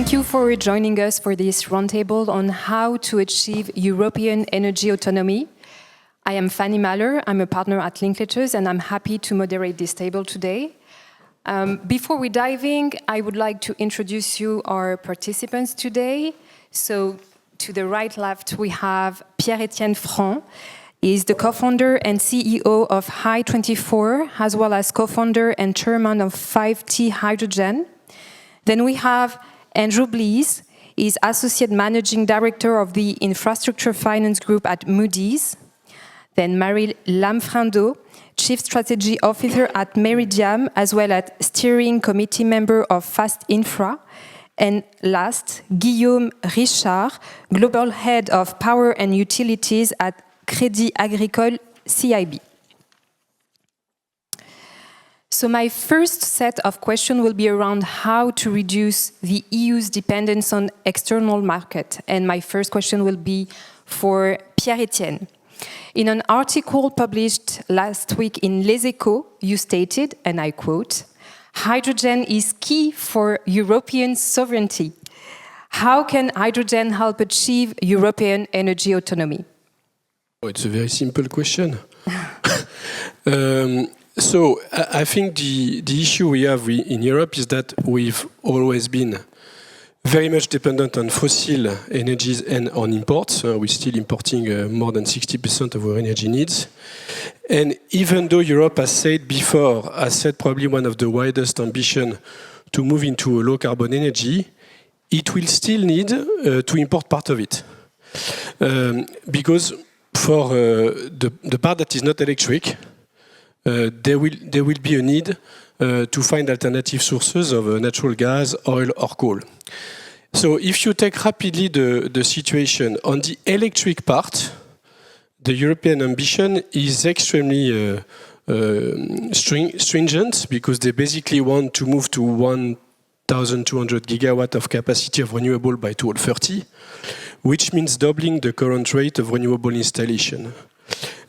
Thank you for joining us for this roundtable on how to achieve European energy autonomy. I am Fanny MAHLER, I'm a partner at Linklaters, and I'm happy to moderate this table today. Before we dive in, I would like to introduce you our participants today. So to the right left, we have Pierre-Etienne FRANC. He is the co-founder and CEO of Hy24, as well as co-founder and chairman of 5T Hydrogen. Then we have Andrew BLEASE. He is associate managing director of the infrastructure finance group at Moody's. Then LAM-FRENDO, Chief Strategy Officer at Meridiam, as well as steering committee member of Fast Infra. And last, Guillaume Richard, Global Head of Power and Utilities at Crédit Agricole CIB. So my first set of questions will be around how to reduce the EU's dependence on external market. And my first question will be for Pierre-Etienne. In an article published last week in Les Echos, you stated, and I quote, "Hydrogen is key for European sovereignty. How can hydrogen help achieve European energy autonomy?" Oh, it's a very simple question. So I think the issue we have in Europe is that we've always been very much dependent on fossil energies and on imports. We're still importing more than 60% of our energy needs. And even though Europe has said probably one of the widest ambition to move into a low carbon energy, it will still need to import part of it. Because for the part that is not electric, there will be a need to find alternative sources of natural gas, oil or coal. So if you take rapidly the situation on the electric part, the European ambition is extremely stringent because they basically want to move to 1,200 gigawatts of capacity of renewable by 2030, which means doubling the current rate of renewable installation.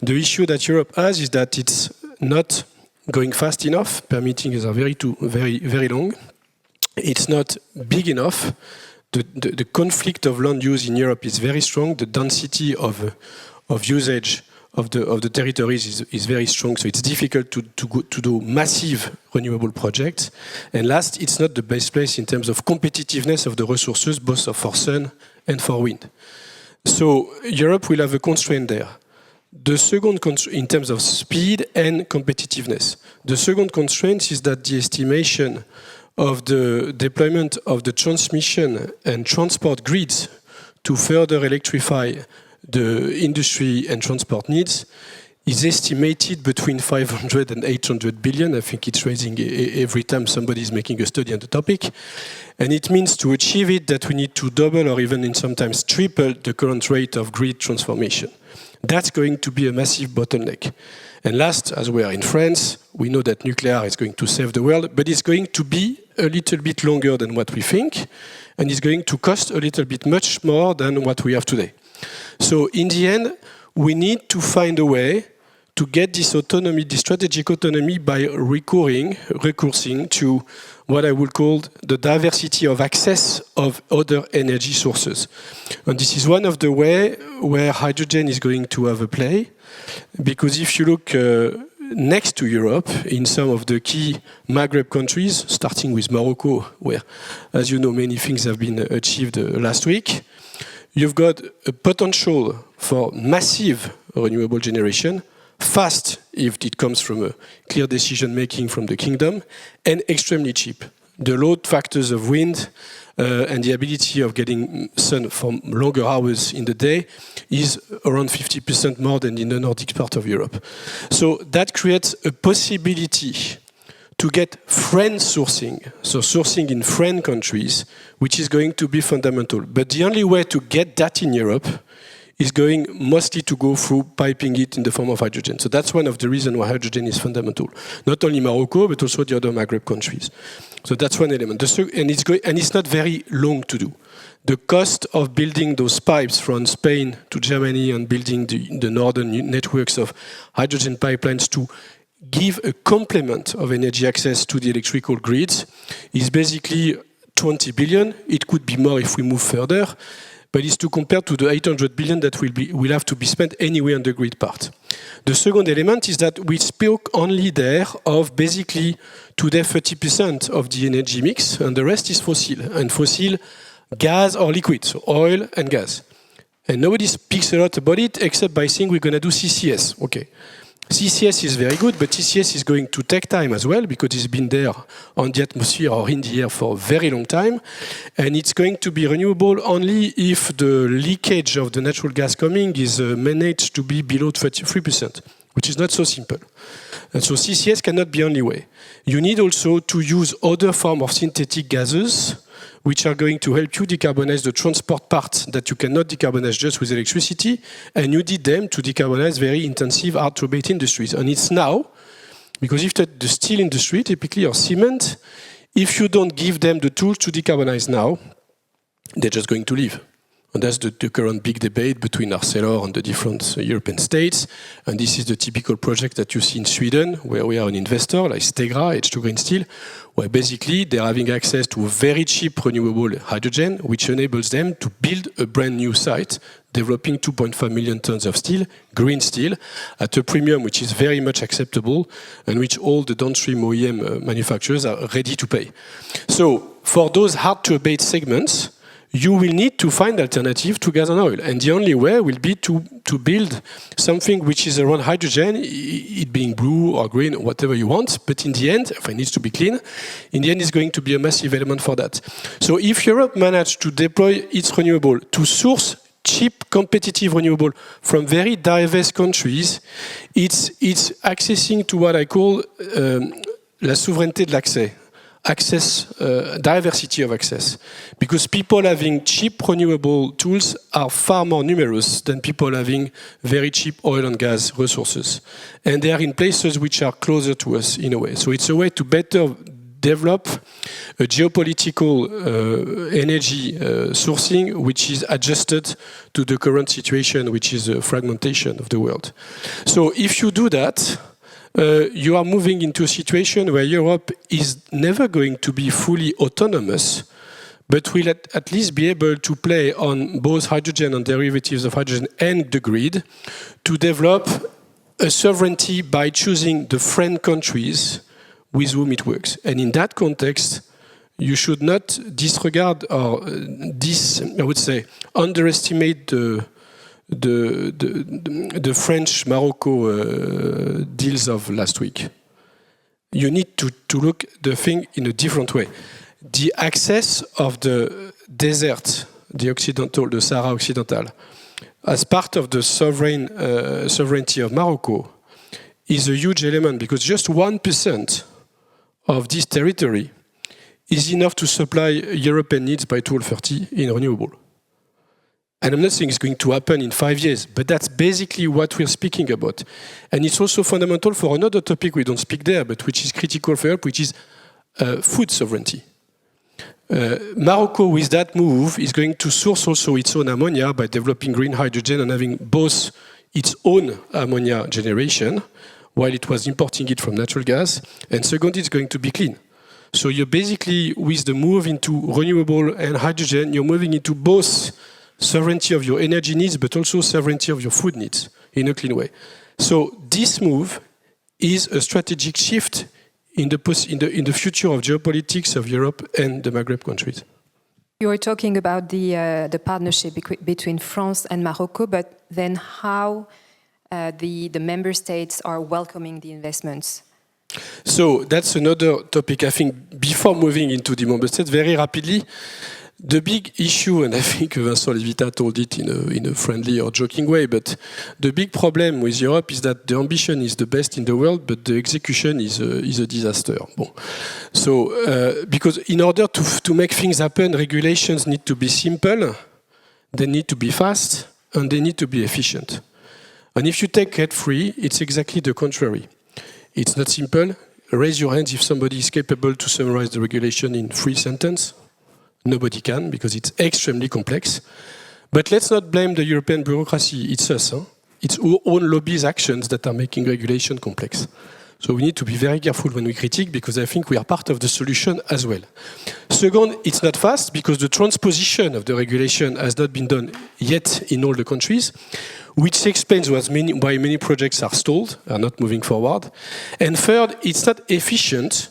The issue that Europe has is that it's not going fast enough. Permittings are very long. It's not big enough. The conflict of land use in Europe is very strong. The density of usage of the territories is very strong. So it's difficult to do massive renewable projects. And last, it's not the best place in terms of competitiveness of the resources, both for sun and for wind. So Europe will have a constraint there. The second constraint, in terms of speed and competitiveness, the second constraint is that the estimation of the deployment of the transmission and transport grids to further electrify the industry and transport needs is estimated between 500 and 800 billion. I think it's rising every time somebody is making a study on the topic. And it means to achieve it that we need to double or even sometimes triple the current rate of grid transformation. That's going to be a massive bottleneck. And last, as we are in France, we know that nuclear is going to save the world, but it's going to be a little bit longer than what we think, and it's going to cost a little bit much more than what we have today. So in the end, we need to find a way to get this autonomy, this strategic autonomy, by recoursing to what I would call the diversity of access of other energy sources. And this is one of the ways where hydrogen is going to have a play, because if you look next to Europe, in some of the key Maghreb countries, starting with Morocco, where, as you know, many things have been achieved last week, you've got a potential for massive renewable generation, fast if it comes from a clear decision-making from the kingdom, and extremely cheap. The load factors of wind and the ability of getting sun for longer hours in the day is around 50% more than in the Nordic part of Europe. So that creates a possibility to get friend sourcing, so sourcing in friend countries, which is going to be fundamental. But the only way to get that in Europe is going mostly to go through piping it in the form of hydrogen. So that's one of the reasons why hydrogen is fundamental. Not only Morocco, but also the other Maghreb countries. So that's one element. And it's not very long to do. The cost of building those pipes from Spain to Germany and building the northern networks of hydrogen pipelines to give a complement of energy access to the electrical grids is basically 20 billion. It could be more if we move further, but it's to compare to the 800 billion that will have to be spent anyway on the grid part. The second element is that we spoke only there of basically today 30% of the energy mix, and the rest is fossil, and fossil gas or liquid, so oil and gas. And nobody speaks a lot about it except by saying we're going to do CCS. Okay. CCS is very good, but CCS is going to take time as well because it's been there on the atmosphere or in the air for a very long time. And it's going to be renewable only if the leakage of the natural gas coming is managed to be below 33%, which is not so simple. And so CCS cannot be the only way. You need also to use other forms of synthetic gases which are going to help you decarbonize the transport part that you cannot decarbonize just with electricity, and you need them to decarbonize very intensive hard-to-abate industries. And it's now, because if the steel industry, typically, or cement, if you don't give them the tools to decarbonize now, they're just going to leave. And that's the current big debate between Arcelor and the different European states. And this is the typical project that you see in Sweden, where we are an investor, like Stegra, H2 Green Steel, where basically they're having access to very cheap renewable hydrogen, which enables them to build a brand new site, developing 2.5 million tons of steel, green steel, at a premium which is very much acceptable and which all the downstream OEM manufacturers are ready to pay. So for those hard-to-abate segments, you will need to find alternative to gas and oil. And the only way will be to build something which is around hydrogen, it being blue or green, or whatever you want. But in the end, if it needs to be clean, in the end it's going to be a massive element for that. So if Europe managed to deploy its renewable, to source cheap, competitive renewable from very diverse countries, it's accessing to what I call la souveraineté de l'accès. Access, diversity of access. Because people having cheap renewable tools are far more numerous than people having very cheap oil and gas resources. And they are in places which are closer to us in a way. So it's a way to better develop a geopolitical energy sourcing which is adjusted to the current situation, which is a fragmentation of the world. So if you do that, you are moving into a situation where Europe is never going to be fully autonomous, but will at least be able to play on both hydrogen and derivatives of hydrogen and the grid to develop a sovereignty by choosing the friend countries with whom it works. And in that context, you should not disregard or underestimate the French-Morocco deals of last week. You need to look the thing in a different way. The access of the desert, the Sahara Occidental, as part of the sovereignty of Morocco, is a huge element because just 1% of this territory is enough to supply European needs by 2030 in renewable. And I'm not saying it's going to happen in 5 years, but that's basically what we're speaking about. And it's also fundamental for another topic we don't speak there, but which is critical for Europe, which is food sovereignty. Morocco, with that move, is going to source also its own ammonia by developing green hydrogen and having both its own ammonia generation, while it was importing it from natural gas, and second, it's going to be clean. So you're basically, with the move into renewable and hydrogen, you're moving into both sovereignty of your energy needs, but also sovereignty of your food needs in a clean way. So this move is a strategic shift in the future of geopolitics of Europe and the Maghreb countries. You were talking about the partnership between France and Morocco, but then how the member states are welcoming the investments? So that's another topic. I think before moving into the member states, very rapidly, the big issue, and I think Vincent Levita told it in a friendly or joking way, but the big problem with Europe is that the ambition is the best in the world, but the execution is a disaster. Bon. So, because in order to make things happen, regulations need to be simple, they need to be fast, and they need to be efficient. And if you take RED III, it's exactly the contrary. It's not simple. Raise your hands if somebody is capable to summarize the regulation in 3 sentences. Nobody can, because it's extremely complex. But let's not blame the European bureaucracy. It's us. It's our own lobbies' actions that are making regulation complex. So we need to be very careful when we critique, because I think we are part of the solution as well. Second, it's not fast because the transposition of the regulation has not been done yet in all the countries, which explains why many projects are stalled, are not moving forward. And third, it's not efficient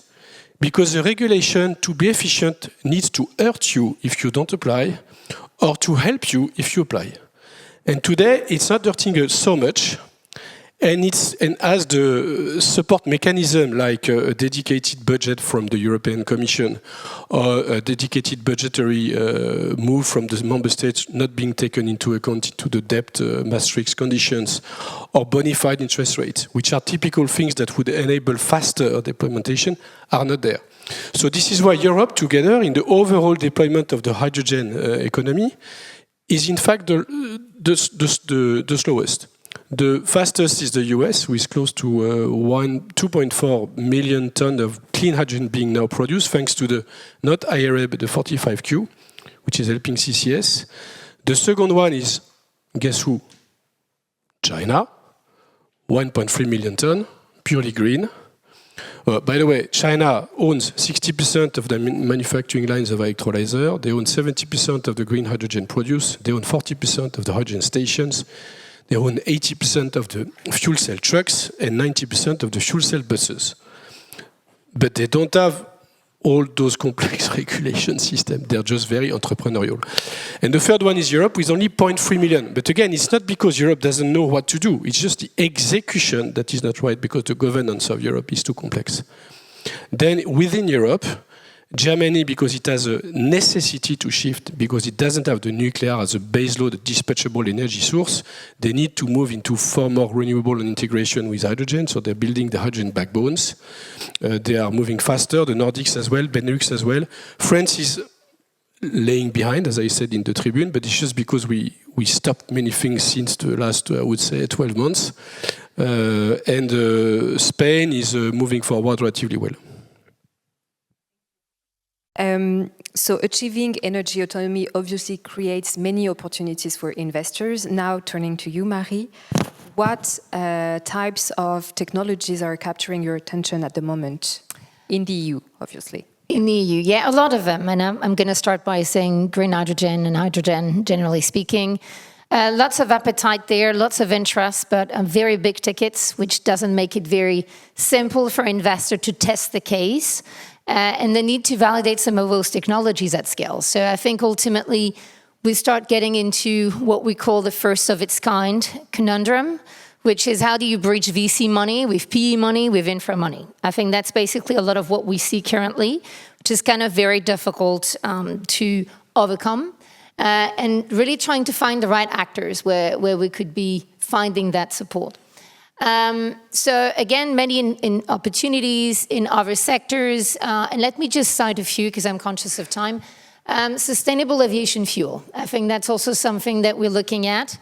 because the regulation, to be efficient, needs to hurt you if you don't apply, or to help you if you apply. And today, it's not hurting us so much, and as the support mechanism, like a dedicated budget from the European Commission, or a dedicated budgetary move from the member states not being taken into account into the debt matrix conditions, or bona fide interest rates, which are typical things that would enable faster deploymentation, are not there. So this is why Europe, together in the overall deployment of the hydrogen economy, is in fact the slowest. The fastest is the US, with close to 2.4 million tons of clean hydrogen being now produced, thanks to the, not IRA, but the 45Q, which is helping CCS. The second one is, guess who? China, 1.3 million tons, purely green. By the way, China owns 60% of the manufacturing lines of electrolyzer. They own 70% of the green hydrogen produced. They own 40% of the hydrogen stations. They own 80% of the fuel cell trucks and 90% of the fuel cell buses. But they don't have all those complex regulation systems. They're just very entrepreneurial. And the third one is Europe, with only 0.3 million. But again, it's not because Europe doesn't know what to do. It's just the execution that is not right, because the governance of Europe is too complex. Then within Europe, Germany, because it has a necessity to shift, because it doesn't have the nuclear as a baseload dispatchable energy source, they need to move into far more renewable and integration with hydrogen, so they're building the hydrogen backbones. They are moving faster, the Nordics as well, Benelux as well. France is laying behind, as I said in the tribune, but it's just because we stopped many things since the last, I would say, 12 months. And Spain is moving forward relatively well. So achieving energy autonomy obviously creates many opportunities for investors. Now turning to you, Marie, what types of technologies are capturing your attention at the moment in the EU, obviously? In the EU, yeah, a lot of them. And I'm going to start by saying green hydrogen and hydrogen, generally speaking. Lots of appetite there, lots of interest, but very big tickets, which doesn't make it very simple for investor to test the case. And the need to validate some of those technologies at scale. So I think ultimately we start getting into what we call the first of its kind conundrum, which is how do you bridge VC money with PE money, with infra money? I think that's basically a lot of what we see currently, which is kind of very difficult to overcome. And really trying to find the right actors where we could be finding that support. So again, many in opportunities in other sectors, and let me just cite a few because I'm conscious of time. Sustainable aviation fuel. I think that's also something that we're looking at.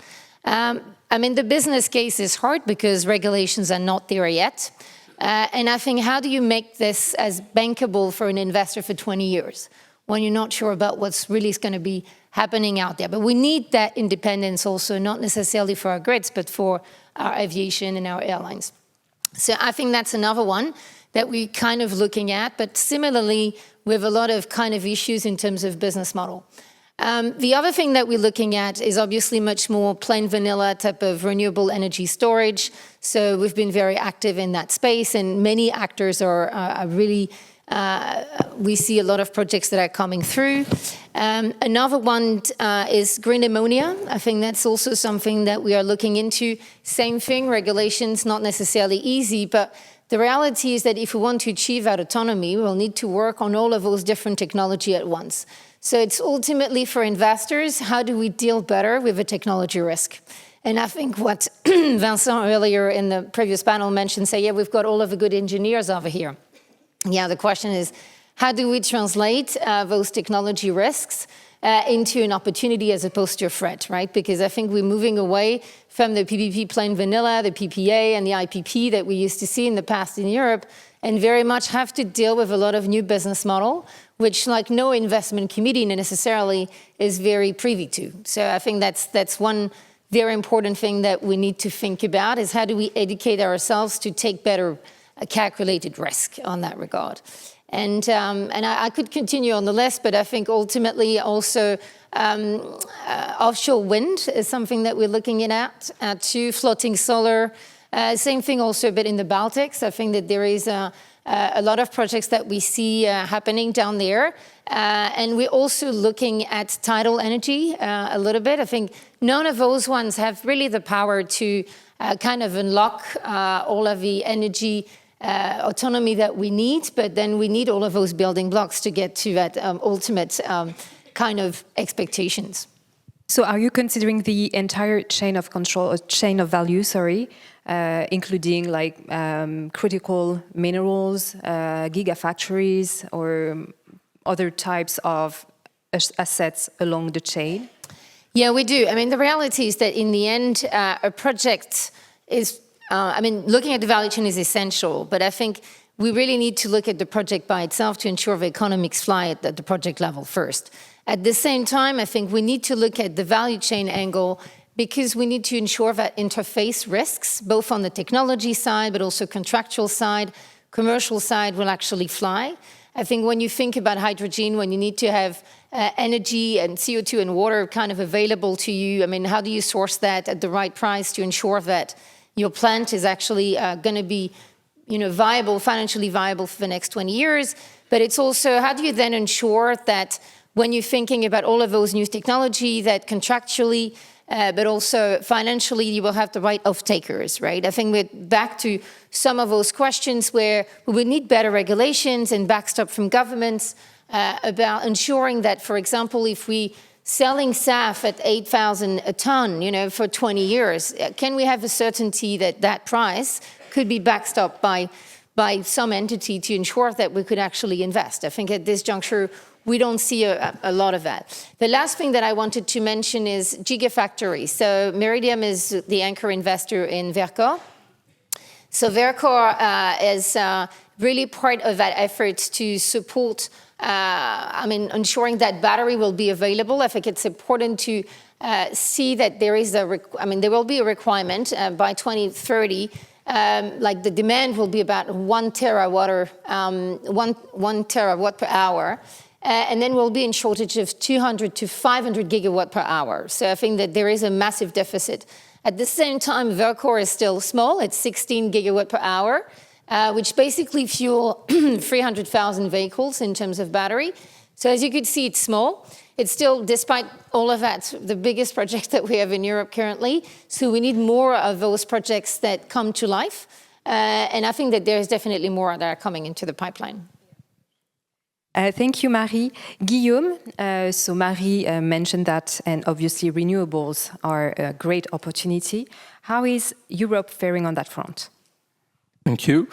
I mean, the business case is hard because regulations are not there yet. And I think, how do you make this as bankable for an investor for 20 years when you're not sure about what's really going to be happening out there? But we need that independence also, not necessarily for our grids, but for our aviation and our airlines. So I think that's another one that we're kind of looking at, but similarly, we have a lot of kind of issues in terms of business model. The other thing that we're looking at is obviously much more plain vanilla type of renewable energy storage. So we've been very active in that space, and many actors are really we see a lot of projects that are coming through. Another one is green ammonia. I think that's also something that we are looking into. Same thing, regulations, not necessarily easy, but the reality is that if we want to achieve our autonomy, we'll need to work on all of those different technology at once. So it's ultimately for investors, how do we deal better with a technology risk? And I think what Vincent earlier in the previous panel mentioned, say, yeah, we've got all of the good engineers over here. Yeah, the question is, how do we translate those technology risks into an opportunity as opposed to a threat, right? Because I think we're moving away from the PPP plain vanilla, the PPA and the IPP that we used to see in the past in Europe, and very much have to deal with a lot of new business model, which like no investment committee necessarily is very privy to. So I think that's one very important thing that we need to think about, is how do we educate ourselves to take better calculated risk on that regard. And I could continue on the list, but I think ultimately also offshore wind is something that we're looking at too, floating solar. Same thing also a bit in the Baltics. I think that there is a lot of projects that we see happening down there. And we're also looking at tidal energy a little bit. I think none of those ones have really the power to kind of unlock all of the energy autonomy that we need, but then we need all of those building blocks to get to that ultimate kind of expectations. So are you considering the entire chain of control, or chain of value, sorry, including like critical minerals, gigafactories, or other types of assets along the chain? Yeah, we do. I mean, the reality is that in the end, a project is, looking at the value chain is essential, but I think we really need to look at the project by itself to ensure the economics fly at the project level first. At the same time, I think we need to look at the value chain angle because we need to ensure that interface risks, both on the technology side, but also contractual side, commercial side, will actually fly. I think when you think about hydrogen, when you need to have energy and CO2 and water kind of available to you, I mean, how do you source that at the right price to ensure that your plant is actually going to be, viable, financially viable for the next 20 years? But it's also, how do you then ensure that when you're thinking about all of those new technology, that contractually, but also financially, you will have the right off-takers, right? I think we're back to some of those questions where we would need better regulations and backstop from governments about ensuring that, for example, if we selling SAF at 8,000 a ton, for 20 years, can we have a certainty that that price could be backstopped by some entity to ensure that we could actually invest? I think at this juncture, we don't see a lot of that. The last thing that I wanted to mention is gigafactory. So Meridiam is the anchor investor in Verkor. So Verkor is really part of that effort to support, ensuring that battery will be available. I think it's important to see that there is there will be a requirement by 2030. Like the demand will be about 1 terawatt per hour. And then we'll be in shortage of 200 to 500 gigawatt per hour. So I think that there is a massive deficit. At the same time, Verkor is still small. It's 16 gigawatt per hour, which basically fuel 300,000 vehicles in terms of battery. So as you could see, it's small. It's still, despite all of that, the biggest project that we have in Europe currently. So we need more of those projects that come to life. And I think that there's definitely more that are coming into the pipeline. Thank you, Marie. Guillaume, so Marie mentioned that, and obviously renewables are a great opportunity. How is Europe faring on that front? Thank you.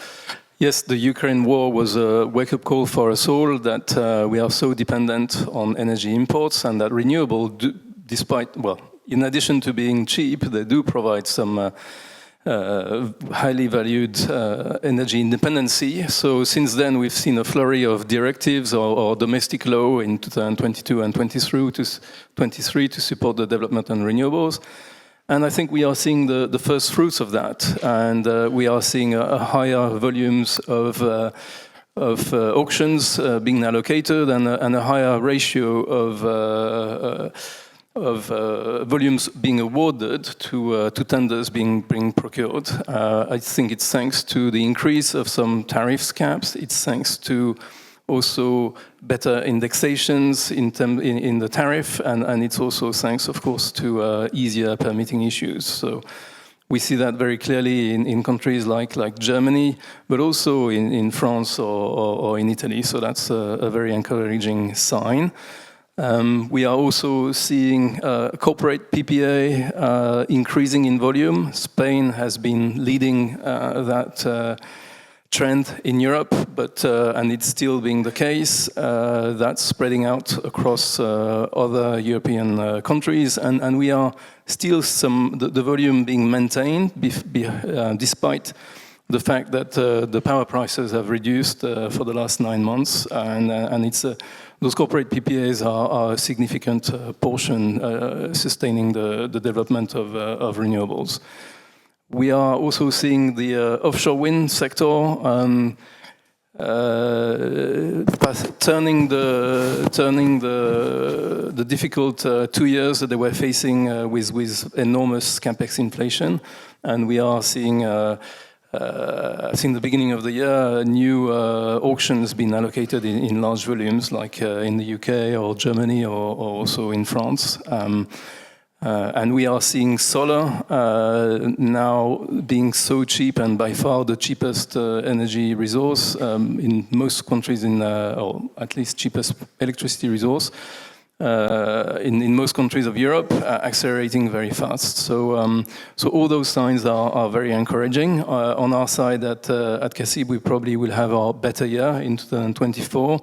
Yes, the Ukraine war was a wake-up call for us all that we are so dependent on energy imports, and that renewable, in addition to being cheap, they do provide some highly valued energy independency. So since then, we've seen a flurry of directives or domestic law in 2022 and 23 to support the development on renewables. And I think we are seeing the first fruits of that. And we are seeing a higher volumes of auctions being allocated and a higher ratio of volumes being awarded to tenders being procured. I think it's thanks to the increase of some tariff caps. It's thanks to also better indexations in the tariff, and it's also thanks, of course, to easier permitting issues. So we see that very clearly in countries like Germany, but also in France or in Italy. So that's a very encouraging sign. We are also seeing corporate PPA increasing in volume. Spain has been leading that trend in Europe, and it's still being the case. That's spreading out across other European countries, and we are still the volume being maintained despite the fact that the power prices have reduced for the last 9 months, and it's those corporate PPAs are a significant portion sustaining the development of renewables. We are also seeing the offshore wind sector turning the difficult 2 years that they were facing with enormous capex inflation, and we are seeing. Since the beginning of the year, new auctions being allocated in large volumes, like in the UK or Germany or also in France. And we are seeing solar now being so cheap and by far the cheapest energy resource in most countries, or at least cheapest electricity resource. In most countries of Europe, accelerating very fast. So all those signs are very encouraging. On our side at CACIB, we probably will have our better year in 2024.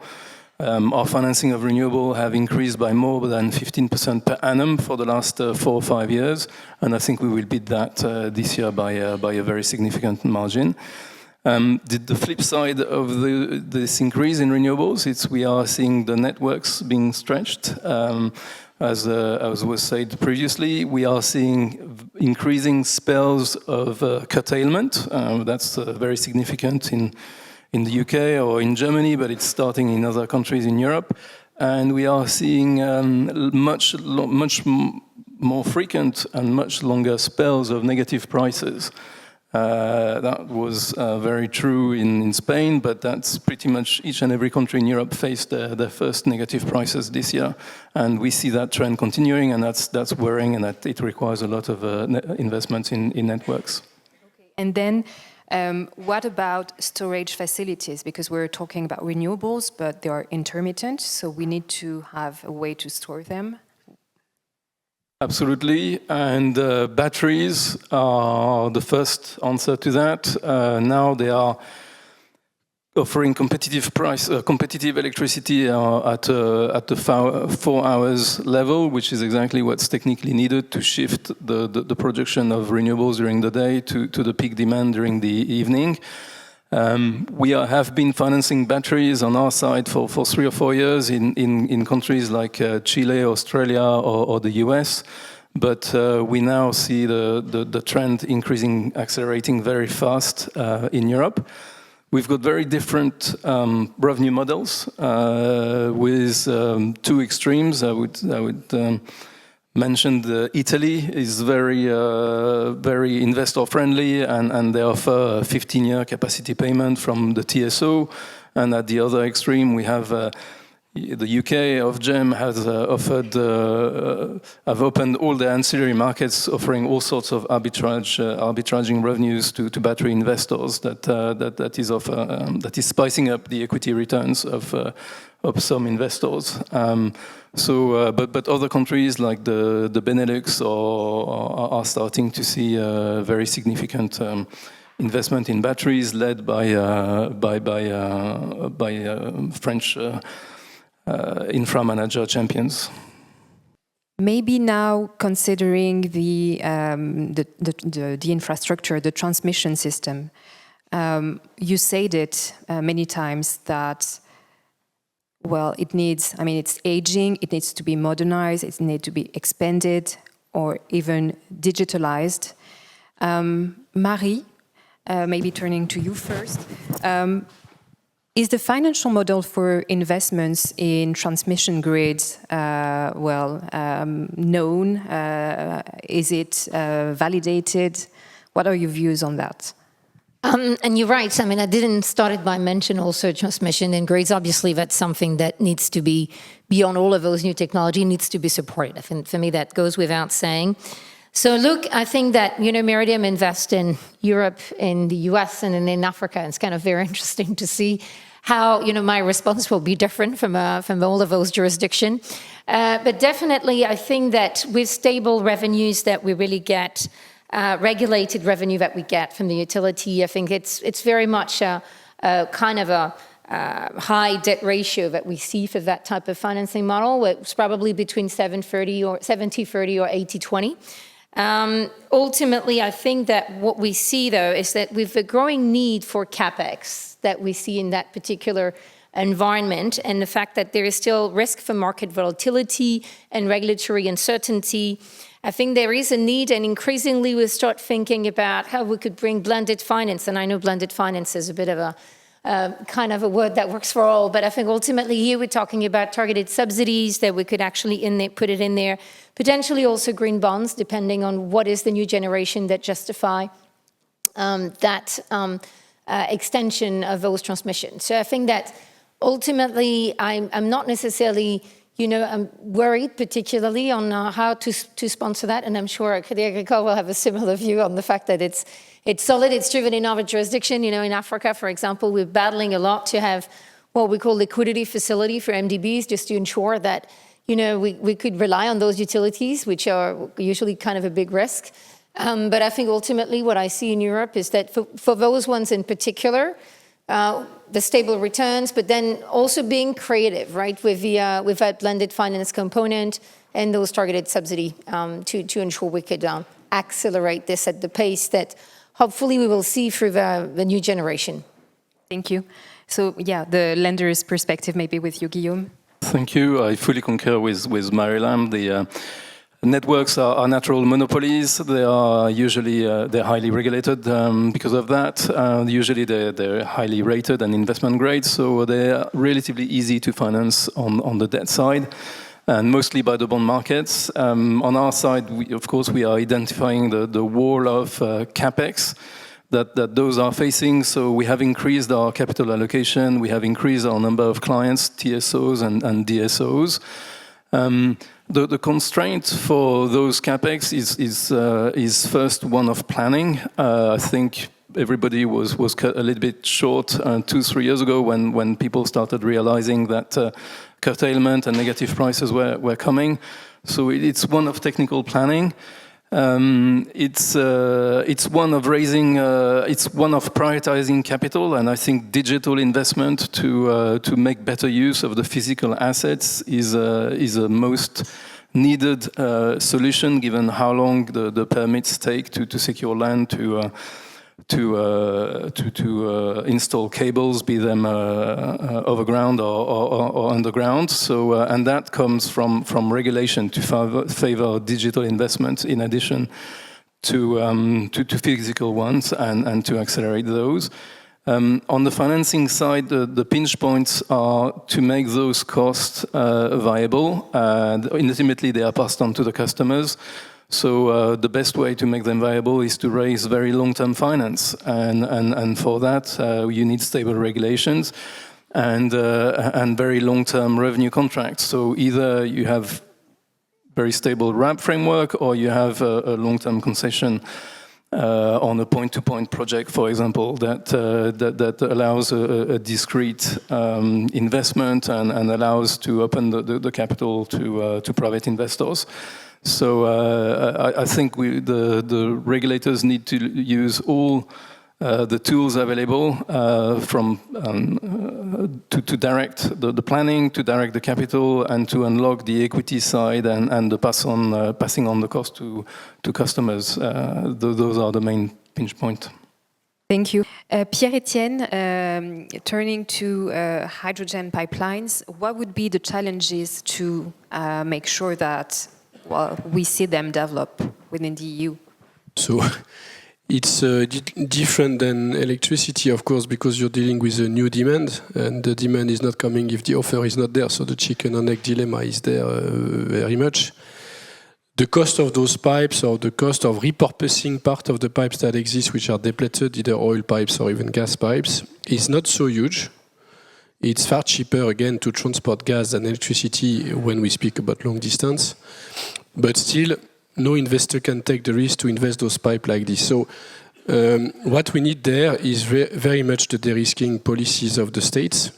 Our financing of renewable have increased by more than 15% per annum for the last 4 or 5 years, and I think we will beat that this year by a very significant margin. The flip side of this increase in renewables, we are seeing the networks being stretched. As was said previously, we are seeing increasing spells of curtailment. That's very significant in the UK or in Germany, but it's starting in other countries in Europe. And we are seeing much more frequent and much longer spells of negative prices. That was very true in Spain, but that's pretty much each and every country in Europe faced their first negative prices this year. And we see that trend continuing, and that's worrying, and that it requires a lot of investments in networks. Okay. And then what about storage facilities? Because we're talking about renewables, but they are intermittent, so we need to have a way to store them. Absolutely, and batteries are the first answer to that. Now they are offering competitive electricity at the 4 hours level, which is exactly what's technically needed to shift the production of renewables during the day to the peak demand during the evening. We have been financing batteries on our side for 3 or 4 years in countries like Chile, Australia, or the US. But we now see the trend accelerating very fast in Europe. We've got very different revenue models with 2 extremes. I would mentioned Italy is very investor friendly, and they offer a 15-year capacity payment from the TSO. And at the other extreme, we have the UK of GEM has have opened all the ancillary markets, offering all sorts of arbitraging revenues to battery investors. That is spicing up the equity returns of some investors. But other countries like the Benelux are starting to see very significant investment in batteries, led by French infra manager champions. Maybe now, considering the infrastructure, the transmission system, you said it many times that, well, it's aging, it needs to be modernized, it needs to be expanded or even digitalized. Marie, maybe turning to you first. Is the financial model for investments in transmission grids known? Is it validated? What are your views on that? And you're right. I mean, I didn't start it by mention also transmission and grids. Obviously, that's something that needs to be, beyond all of those new technology, needs to be supported. I think for me that goes without saying. So look, I think that, Meridiam invests in Europe, in the US, and in Africa. It's kind of very interesting to see how, my response will be different from all of those jurisdictions. But definitely, I think that with stable revenues that we really get, regulated revenue that we get from the utility, I think it's very much a kind of a high debt ratio that we see for that type of financing model. It's probably between 70-30 or 80-20. Ultimately, I think that what we see, though, is that with the growing need for CapEx that we see in that particular environment and the fact that there is still risk for market volatility and regulatory uncertainty. I think there is a need, and increasingly we start thinking about how we could bring blended finance. And I know blended finance is a bit of a kind of a word that works for all, but I think ultimately here we're talking about targeted subsidies that we could actually put it in there, potentially also green bonds, depending on what is the new generation that justify that extension of those transmissions. So I think that ultimately I'm not necessarily, I'm worried particularly on how to sponsor that, and I'm sure Crédit Agricole will have a similar view on the fact that it's solid, it's driven in our jurisdiction. In Africa, for example, we're battling a lot to have what we call liquidity facility for MDBs, just to ensure that, we could rely on those utilities, which are usually kind of a big risk. But I think ultimately what I see in Europe is that for those ones in particular, the stable returns, but then also being creative, right, with that blended finance component and those targeted subsidy to ensure we could accelerate this at the pace that hopefully we will see through the new generation. Thank you. So yeah, the lender's perspective maybe with you, Guillaume. Thank you. I fully concur with Meridiam. The networks are natural monopolies. They are usually they're highly regulated because of that. Usually they're highly rated and investment grade, so they're relatively easy to finance on the debt side, and mostly by the bond markets. On our side, of course, we are identifying the wall of capex that those are facing. So we have increased our capital allocation. We have increased our number of clients, TSOs and DSOs. The constraint for those capex is first one of planning. I think everybody was cut a little bit short 2-3 years ago when people started realizing that curtailment and negative prices were coming. So it's one of technical planning. It's one of prioritizing capital, and I think digital investment to make better use of the physical assets is a most needed solution, given how long the permits take to secure land, to install cables, be them overground or underground. So and that comes from regulation to favor digital investment in addition to physical ones and to accelerate those. On the financing side, the pinch points are to make those costs viable, and ultimately they are passed on to the customers. So the best way to make them viable is to raise very long-term finance, and for that you need stable regulations and very long-term revenue contracts. So either you have very stable RAB framework, or you have a long-term concession on a point-to-point project, for example, that allows a discrete investment and allows to open the capital to private investors. So I think the regulators need to use all the tools available to direct the planning, to direct the capital, and to unlock the equity side and the passing on the cost to customers. Those are the main pinch points. Thank you. Pierre-Etienne, turning to hydrogen pipelines, what would be the challenges to make sure that we see them develop within the EU? So it's different than electricity, of course, because you're dealing with a new demand, and the demand is not coming if the offer is not there. So the chicken and egg dilemma is there very much. The cost of those pipes, or the cost of repurposing part of the pipes that exist, which are depleted, either oil pipes or even gas pipes, is not so huge. It's far cheaper, again, to transport gas than electricity when we speak about long distance. But still, no investor can take the risk to invest those pipes like this. So what we need there is very much the de-risking policies of the states,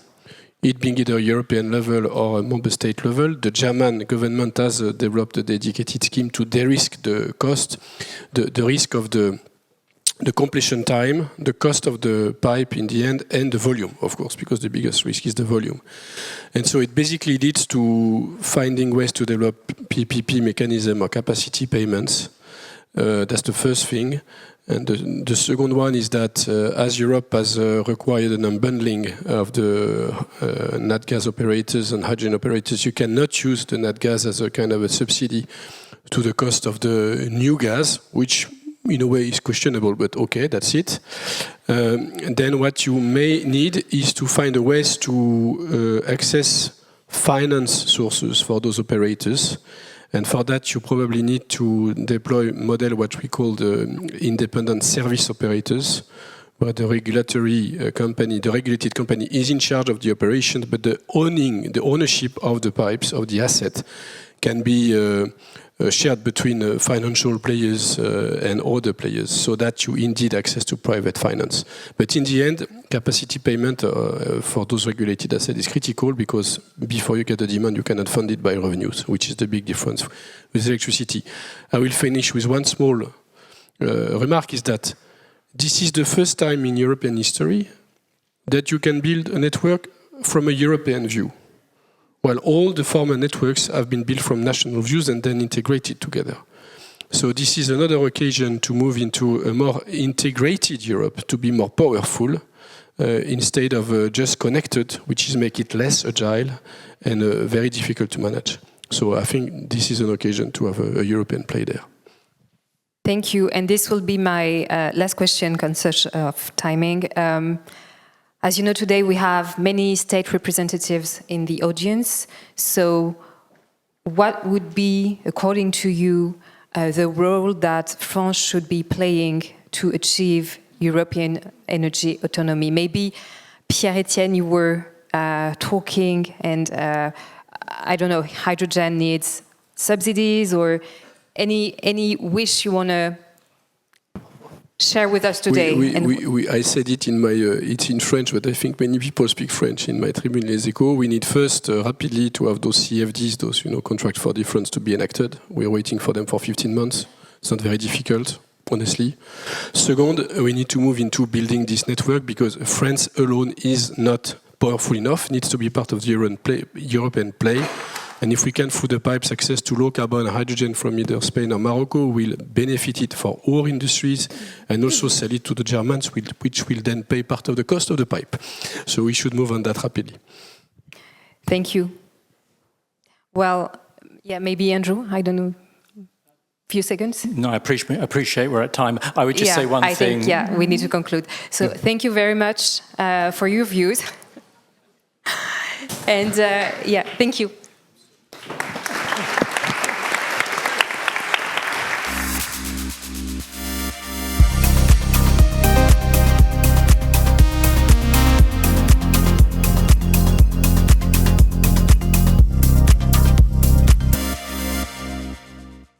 it being either European level or a member state level. The German government has developed a dedicated scheme to de-risk the cost, the risk of the completion time, the cost of the pipe in the end, and the volume, of course, because the biggest risk is the volume. And so it basically leads to finding ways to develop PPP mechanism or capacity payments. That's the first thing. And the second one is that as Europe has required an unbundling of the nat gas operators and hydrogen operators, you cannot use the nat gas as a kind of a subsidy to the cost of the new gas, which in a way is questionable, but okay, that's it. And then what you may need is to find a ways to access finance sources for those operators. And for that, you probably need to deploy model what we call the independent service operators, where the regulatory company, the regulated company, is in charge of the operations, but the ownership of the pipes, of the asset, can be shared between financial players and other players, so that you indeed access to private finance. But in the end, capacity payment for those regulated assets is critical, because before you get the demand, you cannot fund it by revenues, which is the big difference with electricity. I will finish with one small remark, is that this is the first time in European history that you can build a network from a European view, while all the former networks have been built from national views and then integrated together. So this is another occasion to move into a more integrated Europe, to be more powerful, instead of just connected, which is make it less agile and very difficult to manage. So I think this is an occasion to have a European play there. Thank you. And this will be my last question, conscious of timing. As you know, today we have many state representatives in the audience. So what would be, according to you, the role that France should be playing to achieve European energy autonomy? Maybe, Pierre-Etienne, you were talking, and I don't know, hydrogen needs subsidies, or any wish you want to share with us today? I said it in my, it's in French, but I think many people speak French in my tribune Les Echos. We need first rapidly to have those CFDs, those contracts for difference, to be enacted. We are waiting for them for 15 months. It's not very difficult, honestly. Second, we need to move into building this network, because France alone is not powerful enough, needs to be part of the European play. And if we can, through the pipes, access to low-carbon hydrogen from either Spain or Morocco, we'll benefit it for our industries, and also sell it to the Germans, which will then pay part of the cost of the pipe. So we should move on that rapidly. Thank you. Well, yeah, maybe Andrew, I don't know, few seconds? No, I appreciate we're at time. I would just say one thing. I think, we need to conclude. So thank you very much for your views. And thank you.